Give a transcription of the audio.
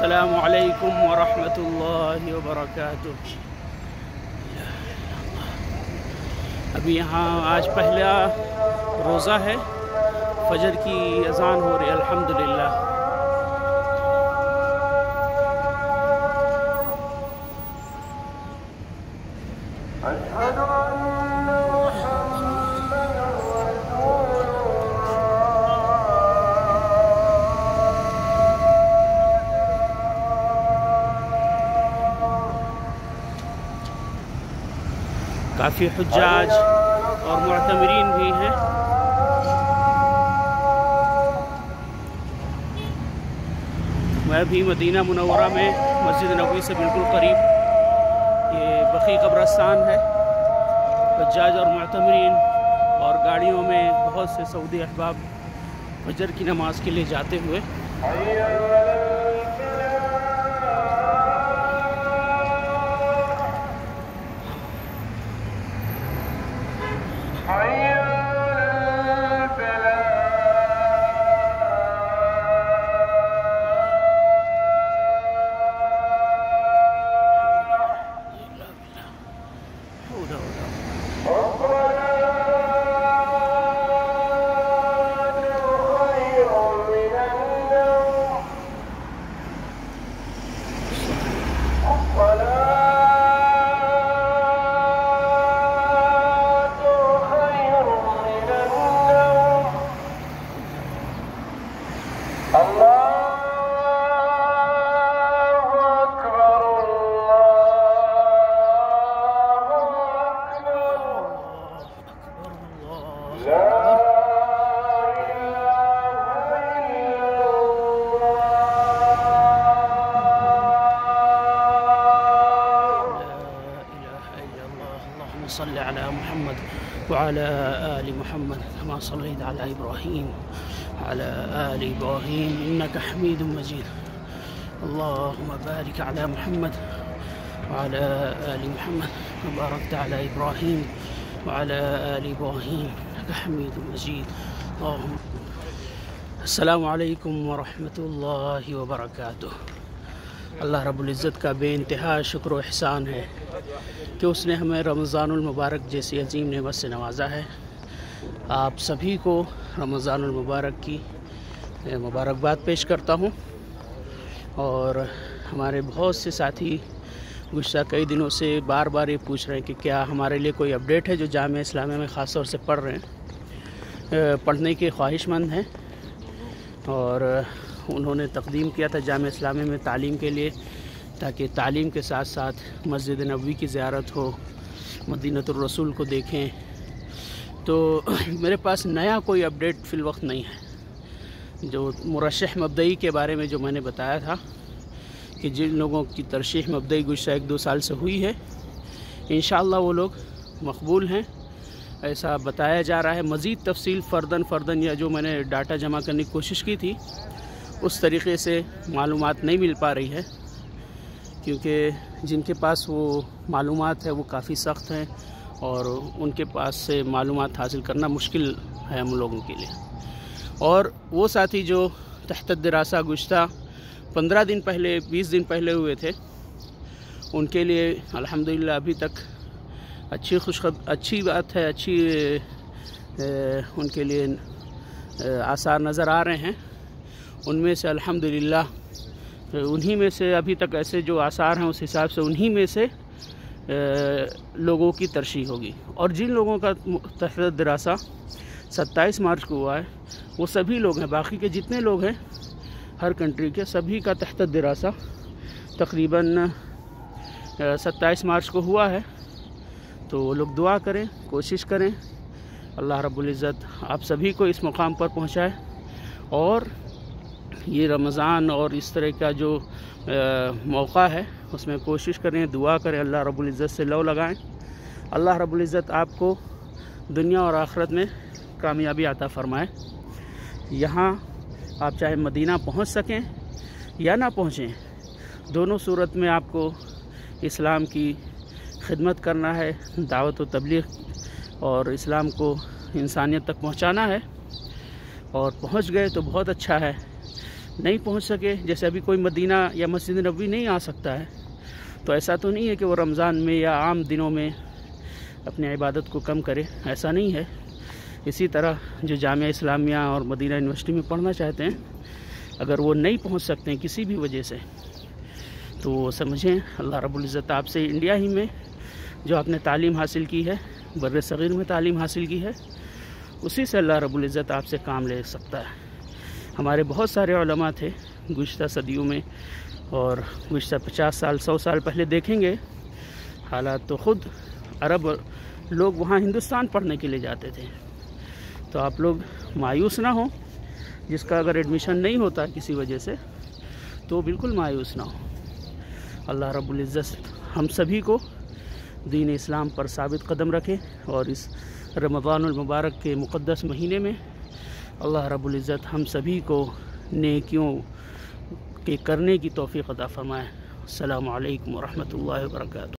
السلام علیکم ورحمۃ اللہ وبرکاتہ۔ ابھی یہاں آج پہلا روزہ ہے، فجر کی اذان ہو رہی ہے الحمدللہ۔ کافی حجاج اور معتمرین بھی ہیں۔ میں بھی مدینہ منورہ میں مسجد نبوی سے بالکل قریب یہ بقیع قبرستان ہے۔ حجاج اور معتمرین اور گاڑیوں میں بہت سے سعودی احباب فجر کی نماز کے لیے جاتے ہوئے صل على محمد وعلى آل محمد كما صليت على إبراهيم وعلى آل إبراهيم إنك حميد مجيد اللهم بارك على محمد وعلى آل محمد كما باركت على إبراهيم وعلى آل إبراهيم إنك حميد مجيد اللهم السلام علیکم ورحمۃ اللہ وبرکاتہ۔ اللہ رب العزت کا بے انتہا شکر و احسان ہے کہ اس نے ہمیں رمضان المبارک جیسی عظیم نعمت سے نوازا ہے۔ آپ سبھی کو رمضان المبارک کی مبارکباد پیش کرتا ہوں، اور ہمارے بہت سے ساتھی گزشتہ کئی دنوں سے بار بار یہ پوچھ رہے ہیں کہ کیا ہمارے لیے کوئی اپڈیٹ ہے، جو جامعہ اسلامیہ میں خاص طور سے پڑھ رہے ہیں، پڑھنے کے خواہش مند ہیں، اور انہوں نے تقدیم کیا تھا جامعہ اسلامیہ میں تعلیم کے لیے، تاکہ تعلیم کے ساتھ ساتھ مسجد نبوی کی زیارت ہو، مدینۃ الرسول کو دیکھیں۔ تو میرے پاس نیا کوئی اپڈیٹ فی الوقت نہیں ہے۔ جو مرشح مبدئی کے بارے میں جو میں نے بتایا تھا کہ جن لوگوں کی ترشیح مبدئی گزشتہ 1-2 سال سے ہوئی ہے، انشاءاللہ وہ لوگ مقبول ہیں، ایسا بتایا جا رہا ہے۔ مزید تفصیل فرداً یا جو میں نے ڈاٹا جمع کرنے کی کوشش کی تھی اس طریقے سے معلومات نہیں مل پا رہی ہے، کیونکہ جن کے پاس وہ معلومات ہے وہ کافی سخت ہیں، اور ان کے پاس سے معلومات حاصل کرنا مشکل ہے ہم لوگوں کے لیے۔ اور وہ ساتھی جو تحت الدراسہ گزشتہ 15 دن پہلے 20 دن پہلے ہوئے تھے، ان کے لیے الحمدللہ ابھی تک اچھی بات ہے، ان کے لیے آثار نظر آ رہے ہیں۔ ان میں سے الحمدللہ انہی میں سے ابھی تک ایسے جو آثار ہیں اس حساب سے انہی میں سے لوگوں کی ترشیح ہوگی۔ اور جن لوگوں کا تحت دراسہ 27 مارچ کو ہوا ہے وہ سبھی لوگ ہیں، باقی کے جتنے لوگ ہیں ہر کنٹری کے سبھی کا تحت دراسہ تقریباً 27 مارچ کو ہوا ہے۔ تو وہ لوگ دعا کریں، کوشش کریں، اللہ رب العزت آپ سبھی کو اس مقام پر پہنچائے، اور یہ رمضان اور اس طرح کا جو موقع ہے اس میں کوشش کریں، دعا کریں، اللہ رب العزت سے لو لگائیں۔ اللہ رب العزت آپ کو دنیا اور آخرت میں کامیابی عطا فرمائے۔ یہاں آپ چاہے مدینہ پہنچ سکیں یا نہ پہنچیں، دونوں صورت میں آپ کو اسلام کی خدمت کرنا ہے، دعوت و تبلیغ اور اسلام کو انسانیت تک پہنچانا ہے، اور پہنچ گئے تو بہت اچھا ہے، نہیں پہنچ سکے، جیسے ابھی کوئی مدینہ یا مسجد نبوی نہیں آ سکتا ہے، تو ایسا تو نہیں ہے کہ وہ رمضان میں یا عام دنوں میں اپنی عبادت کو کم کرے، ایسا نہیں ہے۔ اسی طرح جو جامعہ اسلامیہ اور مدینہ یونیورسٹی میں پڑھنا چاہتے ہیں، اگر وہ نہیں پہنچ سکتے ہیں کسی بھی وجہ سے، تو وہ سمجھیں اللہ رب العزت آپ سے انڈیا ہی میں جو آپ نے تعلیم حاصل کی ہے، بر صغیر میں تعلیم حاصل کی ہے، اسی سے اللہ رب العزت آپ سے کام لے سکتا ہے۔ ہمارے بہت سارے علماء تھے گزشتہ صدیوں میں، اور گزشتہ 50 سال 100 سال پہلے دیکھیں گے حالات تو خود عرب لوگ وہاں ہندوستان پڑھنے کے لیے جاتے تھے۔ تو آپ لوگ مایوس نہ ہوں، جس کا اگر ایڈمیشن نہیں ہوتا کسی وجہ سے تو بالکل مایوس نہ ہو۔ اللہ رب العزت ہم سبھی کو دین اسلام پر ثابت قدم رکھے، اور اس رمضان المبارک کے مقدس مہینے میں اللہ رب العزت ہم سبھی کو نیکیوں کے کرنے کی توفیق عطا فرمائے۔ السلام علیکم ورحمۃ اللہ وبرکاتہ۔